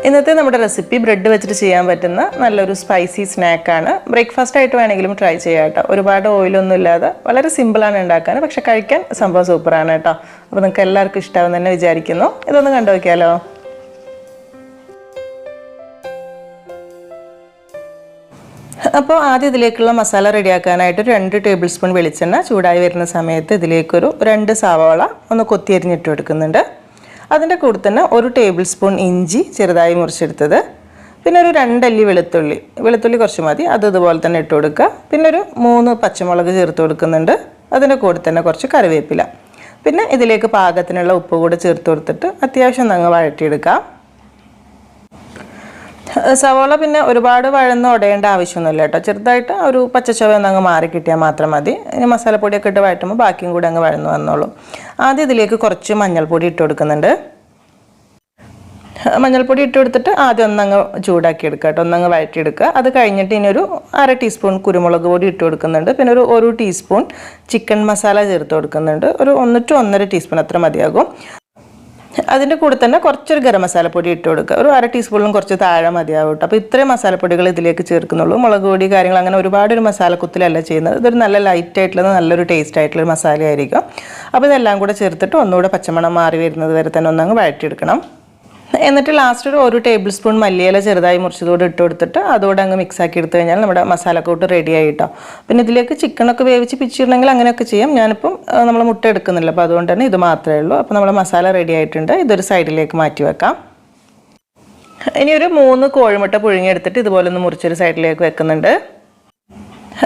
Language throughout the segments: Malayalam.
ഇന്നത്തെ നമ്മുടെ റെസിപ്പി ബ്രെഡ് വെച്ചിട്ട് ചെയ്യാൻ പറ്റുന്ന നല്ലൊരു സ്പൈസി സ്നാക്കാണ്. ബ്രേക്ക്ഫാസ്റ്റ് ആയിട്ട് വേണമെങ്കിലും ട്രൈ ചെയ്യാം കേട്ടോ. ഒരുപാട് ഓയിലൊന്നും ഇല്ലാതെ വളരെ സിമ്പിളാണ് ഉണ്ടാക്കാൻ, പക്ഷെ കഴിക്കാൻ സംഭവം സൂപ്പറാണ് കേട്ടോ. അപ്പോൾ നിങ്ങൾക്ക് എല്ലാവർക്കും ഇഷ്ടമാവും തന്നെ വിചാരിക്കുന്നു. ഇതൊന്ന് കണ്ടു നോക്കിയാലോ. അപ്പോൾ ആദ്യം ഇതിലേക്കുള്ള മസാല റെഡിയാക്കാനായിട്ട് 2 ടേബിൾ സ്പൂൺ വെളിച്ചെണ്ണ ചൂടായി വരുന്ന സമയത്ത് ഇതിലേക്കൊരു 2 സവാള ഒന്ന് കൊത്തിയരിഞ്ഞിട്ട് എടുക്കുന്നുണ്ട്. അതിൻ്റെ കൂടെ തന്നെ 1 ടേബിൾ സ്പൂൺ ഇഞ്ചി ചെറുതായി മുറിച്ചെടുത്തത്, പിന്നെ ഒരു 2 അല്ലി വെളുത്തുള്ളി കുറച്ച് മതി, അത് ഇതുപോലെ തന്നെ ഇട്ട് കൊടുക്കുക. പിന്നെ ഒരു 3 പച്ചമുളക് ചേർത്ത് കൊടുക്കുന്നുണ്ട്. അതിൻ്റെ കൂടെ തന്നെ കുറച്ച് കറിവേപ്പില, പിന്നെ ഇതിലേക്ക് പാകത്തിനുള്ള ഉപ്പ് കൂടെ ചേർത്ത് കൊടുത്തിട്ട് അത്യാവശ്യം അങ്ങ് വഴറ്റിയെടുക്കാം. സവാള പിന്നെ ഒരുപാട് വഴന്ന് ഉടയേണ്ട ആവശ്യമൊന്നുമില്ല കേട്ടോ. ചെറുതായിട്ട് ഒരു പച്ചച്ചവ അങ്ങ് മാറി കിട്ടിയാൽ മാത്രം മതി. ഇനി മസാലപ്പൊടിയൊക്കെ ഇട്ട് വഴറ്റുമ്പോൾ ബാക്കിയും കൂടെ അങ്ങ് വഴന്ന് വന്നോളും. ആദ്യം ഇതിലേക്ക് കുറച്ച് മഞ്ഞൾപ്പൊടി ഇട്ട് കൊടുക്കുന്നുണ്ട്. മഞ്ഞൾപ്പൊടി ഇട്ട് കൊടുത്തിട്ട് ആദ്യം ഒന്നങ്ങ് ചൂടാക്കി എടുക്കുക കേട്ടോ, ഒന്നങ്ങ് വഴറ്റിയെടുക്കുക. അത് കഴിഞ്ഞിട്ട് ഇനി ഒരു 1/2 ടീസ്പൂൺ കുരുമുളക് പൊടി ഇട്ട് കൊടുക്കുന്നുണ്ട്. പിന്നെ ഒരു 1 ടീസ്പൂൺ ചിക്കൻ മസാല ചേർത്ത് കൊടുക്കുന്നുണ്ട്. ഒരു 1 to 1.5 ടീസ്പൂൺ അത്ര മതിയാകും. അതിൻ്റെ കൂടെ തന്നെ കുറച്ചൊരു ഗരം മസാലപ്പൊടി ഇട്ട് കൊടുക്കുക. ഒരു 1/2 ടീസ്പൂണിലും കുറച്ച് താഴെ മതിയാവും കേട്ടോ. അപ്പോൾ ഇത്രയും മസാലപ്പൊടികൾ ഇതിലേക്ക് ചേർക്കുന്നുള്ളൂ. മുളക് പൊടി കാര്യങ്ങൾ അങ്ങനെ ഒരുപാട് ഒരു മസാലക്കുത്തിലല്ല ചെയ്യുന്നത്. ഇതൊരു നല്ല ലൈറ്റ് ആയിട്ടുള്ളത് നല്ലൊരു ടേസ്റ്റ് ആയിട്ടുള്ളൊരു മസാല ആയിരിക്കും. അപ്പോൾ ഇതെല്ലാം കൂടെ ചേർത്തിട്ട് ഒന്നുകൂടെ പച്ചമണം മാറി വരുന്നത് വരെ തന്നെ ഒന്നങ്ങ് വഴറ്റിയെടുക്കണം. എന്നിട്ട് ലാസ്റ്റ് ഒരു 1 ടേബിൾ സ്പൂൺ മല്ലിയില ചെറുതായി മുറിച്ചതോടെ ഇട്ട് കൊടുത്തിട്ട് അതോടെ അങ്ങ് മിക്സ് ആക്കി എടുത്തു കഴിഞ്ഞാൽ നമ്മുടെ മസാലക്കൂട്ട് റെഡി ആയിട്ടോ. പിന്നെ ഇതിലേക്ക് ചിക്കനൊക്കെ വേവിച്ച് പിച്ചിടണമെങ്കിൽ അങ്ങനെയൊക്കെ ചെയ്യാം. ഞാനിപ്പം നമ്മൾ മുട്ട എടുക്കുന്നില്ല, അപ്പോൾ അതുകൊണ്ട് തന്നെ ഇത് മാത്രമേ ഉള്ളൂ. അപ്പോൾ നമ്മുടെ മസാല റെഡി ആയിട്ടുണ്ട്. ഇതൊരു സൈഡിലേക്ക് മാറ്റി വെക്കാം. ഇനി ഒരു 3 കോഴിമുട്ട പുഴുങ്ങിയെടുത്തിട്ട് ഇതുപോലെ ഒന്ന് മുറിച്ചൊരു സൈഡിലേക്ക് വെക്കുന്നുണ്ട്.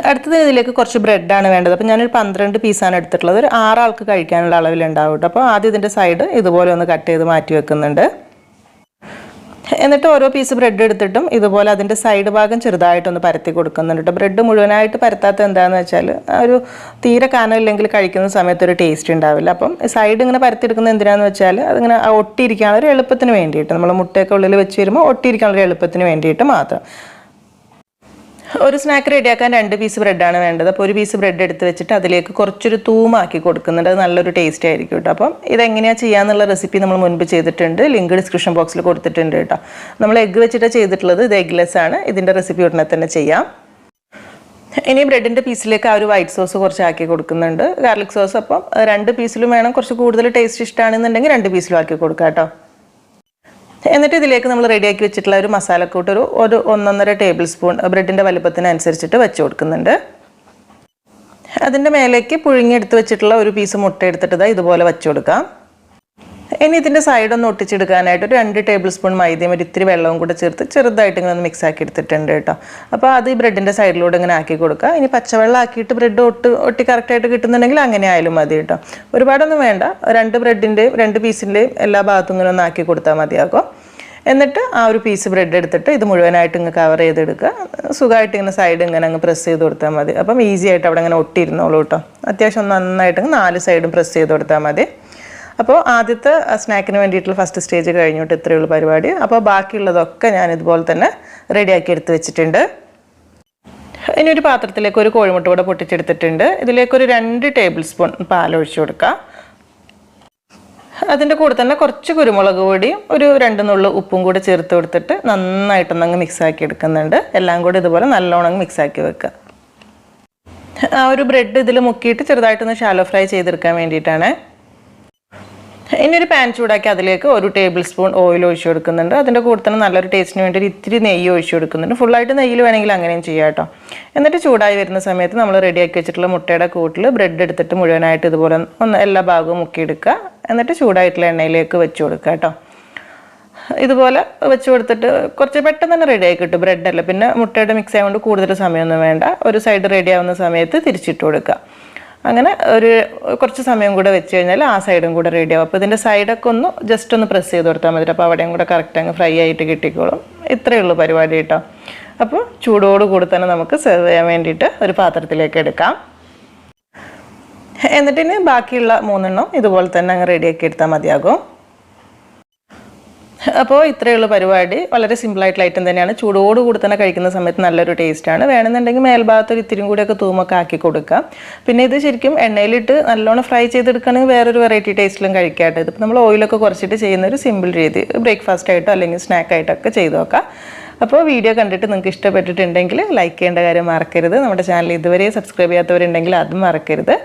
അടുത്തത് ഇതിലേക്ക് കുറച്ച് ബ്രെഡാണ് വേണ്ടത്. അപ്പോൾ ഞാനൊരു 12 പീസാണ് എടുത്തിട്ടുള്ളത്. ഒരു 6 ആൾക്ക് കഴിക്കാനുള്ള അളവിലുണ്ടാവും കേട്ടോ. അപ്പോൾ ആദ്യം ഇതിൻ്റെ സൈഡ് ഇതുപോലെ ഒന്ന് കട്ട് ചെയ്ത് മാറ്റി വെക്കുന്നുണ്ട്. എന്നിട്ട് ഓരോ പീസ് ബ്രെഡ് എടുത്തിട്ടും ഇതുപോലെ അതിൻ്റെ സൈഡ് ഭാഗം ചെറുതായിട്ടൊന്ന് പരത്തി കൊടുക്കുന്നുണ്ട്. ബ്രെഡ് മുഴുവനായിട്ട് പരത്താത്ത എന്താണെന്ന് വെച്ചാൽ ഒരു തീരെ കനമില്ലെങ്കിൽ കഴിക്കുന്ന സമയത്ത് ഒരു ടേസ്റ്റ് ഉണ്ടാവില്ല. അപ്പം സൈഡ് ഇങ്ങനെ പരത്തിയെടുക്കുന്നത് എന്തിനാണെന്ന് വെച്ചാൽ അതിങ്ങനെ ഒട്ടിയിരിക്കാനുള്ള ഒരു എളുപ്പത്തിന് വേണ്ടിയിട്ട്, നമ്മൾ മുട്ടയൊക്കെ ഉള്ളിൽ വെച്ച് വരുമ്പോൾ ഒട്ടിയിരിക്കാനുള്ള ഒരു എളുപ്പത്തിന് വേണ്ടിയിട്ട് മാത്രം. ഒരു സ്നാക്ക് റെഡിയാക്കാൻ 2 പീസ് ബ്രെഡാണ് വേണ്ടത്. അപ്പോൾ 1 പീസ് ബ്രെഡ് എടുത്ത് വെച്ചിട്ട് അതിലേക്ക് കുറച്ചൊരു തൂമാക്കി കൊടുക്കുന്നുണ്ട്. അത് നല്ലൊരു ടേസ്റ്റ് ആയിരിക്കും കേട്ടോ. അപ്പം ഇതെങ്ങനെയാണ് ചെയ്യാന്നുള്ള റെസിപ്പി നമ്മൾ മുൻപ് ചെയ്തിട്ടുണ്ട്, ലിങ്ക് ഡിസ്ക്രിപ്ഷൻ ബോക്സിൽ കൊടുത്തിട്ടുണ്ട് കേട്ടോ. നമ്മൾ എഗ്ഗ് വെച്ചിട്ടാണ് ചെയ്തിട്ടുള്ളത്. ഇത് എഗ്ലെസ് ആണ്. ഇതിൻ്റെ റെസിപ്പി ഉടനെ തന്നെ ചെയ്യാം. ഇനി ബ്രെഡിൻ്റെ പീസിലേക്ക് ആ ഒരു വൈറ്റ് സോസ് കുറച്ച് ആക്കി കൊടുക്കുന്നുണ്ട്, ഗാർലിക് സോസ്. അപ്പം 2 പീസിലും വേണം. കുറച്ച് കൂടുതൽ ടേസ്റ്റ് ഇഷ്ടമാണെന്നുണ്ടെങ്കിൽ 2 പീസിലും ആക്കി കൊടുക്കാം കേട്ടോ. എന്നിട്ട് ഇതിലേക്ക് നമ്മൾ റെഡിയാക്കി വെച്ചിട്ടുള്ള ഒരു മസാലക്കൂട്ട് ഒരു 1.5 ടേബിൾ സ്പൂൺ ബ്രെഡിൻ്റെ വലുപ്പത്തിനനുസരിച്ചിട്ട് വെച്ച് കൊടുക്കുന്നുണ്ട്. അതിൻ്റെ മേലേക്ക് പുഴുങ്ങിയെടുത്ത് വെച്ചിട്ടുള്ള 1 പീസ് മുട്ട എടുത്തിട്ട് ഇതുപോലെ വെച്ച് കൊടുക്കാം. ഇനി ഇതിൻ്റെ സൈഡൊന്ന് ഒട്ടിച്ചെടുക്കാനായിട്ട് ഒരു 2 ടേബിൾ സ്പൂൺ മൈദയും ഒരു ഇത്തിരി വെള്ളവും കൂടെ ചേർത്ത് ചെറുതായിട്ട് ഇങ്ങനെ ഒന്ന് മിക്സ് ആക്കി എടുത്തിട്ടുണ്ട് കേട്ടോ. അപ്പോൾ അത് ഈ ബ്രെഡിൻ്റെ സൈഡിലൂടെ ഇങ്ങനെ ആക്കി കൊടുക്കുക. ഇനി പച്ചവെള്ളം ആക്കിയിട്ട് ബ്രെഡ് ഒട്ടി കറക്റ്റായിട്ട് കിട്ടുന്നുണ്ടെങ്കിൽ അങ്ങനെ ആയാലും മതി കേട്ടോ. ഒരുപാടൊന്നും വേണ്ട. 2 ബ്രെഡിൻ്റെയും 2 പീസിൻ്റെയും എല്ലാ ഭാഗത്തും ഇങ്ങനെ ഒന്ന് ആക്കി കൊടുത്താൽ മതിയാകും. എന്നിട്ട് ആ ഒരു പീസ് ബ്രെഡ് എടുത്തിട്ട് ഇത് മുഴുവനായിട്ട് ഇങ്ങ് കവർ ചെയ്തെടുക്കുക. സുഖമായിട്ട് ഇങ്ങനെ സൈഡ് ഇങ്ങനെ അങ്ങ് പ്രസ് ചെയ്ത് കൊടുത്താൽ മതി. അപ്പം ഈസി ആയിട്ട് അവിടെ ഇങ്ങനെ ഒട്ടിയിരുന്നോളൂ കേട്ടോ. അത്യാവശ്യം നന്നായിട്ട് 4 സൈഡും പ്രസ് ചെയ്ത് കൊടുത്താൽ മതി. അപ്പോൾ ആദ്യത്തെ സ്നാക്കിന് വേണ്ടിയിട്ടുള്ള ഫസ്റ്റ് സ്റ്റേജ് കഴിഞ്ഞിട്ട് ഇത്രയേ ഉള്ളൂ പരിപാടി. അപ്പോൾ ബാക്കിയുള്ളതൊക്കെ ഞാൻ ഇതുപോലെ തന്നെ റെഡിയാക്കി എടുത്ത് വെച്ചിട്ടുണ്ട്. ഇനി ഒരു പാത്രത്തിലേക്ക് ഒരു കോഴിമുട്ട കൂടെ പൊട്ടിച്ചെടുത്തിട്ടുണ്ട്. ഇതിലേക്കൊരു 2 ടേബിൾ സ്പൂൺ പാൽ ഒഴിച്ചു കൊടുക്കുക. അതിൻ്റെ കൂടെ തന്നെ കുറച്ച് കുരുമുളക് പൊടിയും ഒരു 2 നുള്ളു ഉപ്പും കൂടെ ചേർത്ത് കൊടുത്തിട്ട് നന്നായിട്ടൊന്നങ്ങ് മിക്സാക്കി എടുക്കുന്നുണ്ട്. എല്ലാം കൂടി ഇതുപോലെ നല്ലോണം മിക്സാക്കി വെക്കുക. ആ ഒരു ബ്രെഡ് ഇതിൽ മുക്കിയിട്ട് ചെറുതായിട്ടൊന്ന് ഷാലോ ഫ്രൈ ചെയ്തെടുക്കാൻ വേണ്ടിയിട്ടാണ്. ഇനി ഒരു പാൻ ചൂടാക്കി അതിലേക്ക് 1 ടേബിൾ സ്പൂൺ ഓയിൽ ഒഴിച്ചു കൊടുക്കുന്നുണ്ട്. അതിൻ്റെ കൂടെ തന്നെ നല്ലൊരു ടേസ്റ്റിന് വേണ്ടി ഇത്തിരി നെയ്യ് ഒഴിച്ചു കൊടുക്കുന്നുണ്ട്. ഫുള്ളായിട്ട് നെയ്യിൽ വേണമെങ്കിൽ അങ്ങനെയും ചെയ്യാം കേട്ടോ. എന്നിട്ട് ചൂടായി വരുന്ന സമയത്ത് നമ്മൾ റെഡിയാക്കി വെച്ചിട്ടുള്ള മുട്ടയുടെ കൂട്ടിൽ ബ്രെഡ് എടുത്തിട്ട് മുഴുവനായിട്ട് ഇതുപോലെ ഒന്ന് എല്ലാ ഭാഗവും മുക്കിയെടുക്കുക. എന്നിട്ട് ചൂടായിട്ടുള്ള എണ്ണയിലേക്ക് വെച്ച് കൊടുക്കുക കേട്ടോ. ഇതുപോലെ വെച്ച് കൊടുത്തിട്ട് കുറച്ച് പെട്ടെന്ന് തന്നെ റെഡി ആയി കിട്ടും. ബ്രെഡല്ല, പിന്നെ മുട്ടയുടെ മിക്സ് ആയതുകൊണ്ട് കൂടുതൽ സമയമൊന്നും വേണ്ട. ഒരു സൈഡ് റെഡി ആവുന്ന സമയത്ത് തിരിച്ചിട്ട് കൊടുക്കുക. അങ്ങനെ ഒരു കുറച്ച് സമയം കൂടെ വെച്ച് കഴിഞ്ഞാൽ ആ സൈഡും കൂടെ റെഡി ആവും. അപ്പോൾ ഇതിൻ്റെ സൈഡൊക്കെ ഒന്ന് ജസ്റ്റ് ഒന്ന് പ്രസ് ചെയ്ത് കൊടുത്താൽ മതി. അപ്പോൾ അവിടെയും കൂടെ കറക്റ്റ് അങ്ങ് ഫ്രൈ ആയിട്ട് കിട്ടിക്കോളും. ഇത്രയേ ഉള്ളൂ പരിപാടി കേട്ടോ. അപ്പോൾ ചൂടോട് കൂടി തന്നെ നമുക്ക് സെർവ് ചെയ്യാൻ വേണ്ടിയിട്ട് ഒരു പാത്രത്തിലേക്ക് എടുക്കാം. എന്നിട്ടിന് ബാക്കിയുള്ള 3 ഇതുപോലെ തന്നെ അങ്ങ് റെഡിയാക്കി എടുത്താൽ മതിയാകും. അപ്പോൾ ഇത്രയേ ഉള്ളൂ പരിപാടി. വളരെ സിമ്പിളായിട്ടുള്ള ഐറ്റം തന്നെയാണ്. ചൂടോടുകൂടി തന്നെ കഴിക്കുന്ന സമയത്ത് നല്ലൊരു ടേസ്റ്റാണ്. വേണമെന്നുണ്ടെങ്കിൽ മേൽഭാഗത്ത് ഒരു ഇത്തിരി കൂടിയൊക്കെ തൂമൊക്കെ ആക്കി കൊടുക്കാം. പിന്നെ ഇത് ശരിക്കും എണ്ണയിലിട്ട് നല്ലോണം ഫ്രൈ ചെയ്തെടുക്കുകയാണെങ്കിൽ വേറൊരു വെറൈറ്റി ടേസ്റ്റിലും കഴിക്കാട്ടോ. ഇതിപ്പോൾ നമ്മൾ ഓയിലൊക്കെ കുറച്ചിട്ട് ചെയ്യുന്ന ഒരു സിമ്പിൾ രീതി, ബ്രേക്ക്ഫാസ്റ്റ് ആയിട്ടോ അല്ലെങ്കിൽ സ്നാക്കായിട്ടൊക്കെ ചെയ്ത് നോക്കാം. അപ്പോൾ വീഡിയോ കണ്ടിട്ട് നിങ്ങൾക്ക് ഇഷ്ടപ്പെട്ടിട്ടുണ്ടെങ്കിൽ ലൈക്ക് ചെയ്യേണ്ട കാര്യം മറക്കരുത്. നമ്മുടെ ചാനൽ ഇതുവരെ സബ്സ്ക്രൈബ് ചെയ്യാത്തവരുണ്ടെങ്കിൽ അതും മറക്കരുത്.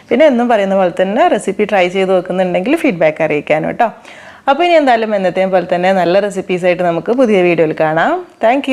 പിന്നെ എന്നും പറയുന്ന പോലെ തന്നെ റെസിപ്പി ട്രൈ ചെയ്ത് നോക്കുന്നുണ്ടെങ്കിൽ ഫീഡ്ബാക്ക് അറിയിക്കാനും കേട്ടോ. അപ്പോൾ ഇനി എന്തായാലും എന്നത്തെയും പോലെ തന്നെ നല്ല റെസിപ്പീസായിട്ട് നമുക്ക് പുതിയ വീഡിയോയിൽ കാണാം. താങ്ക്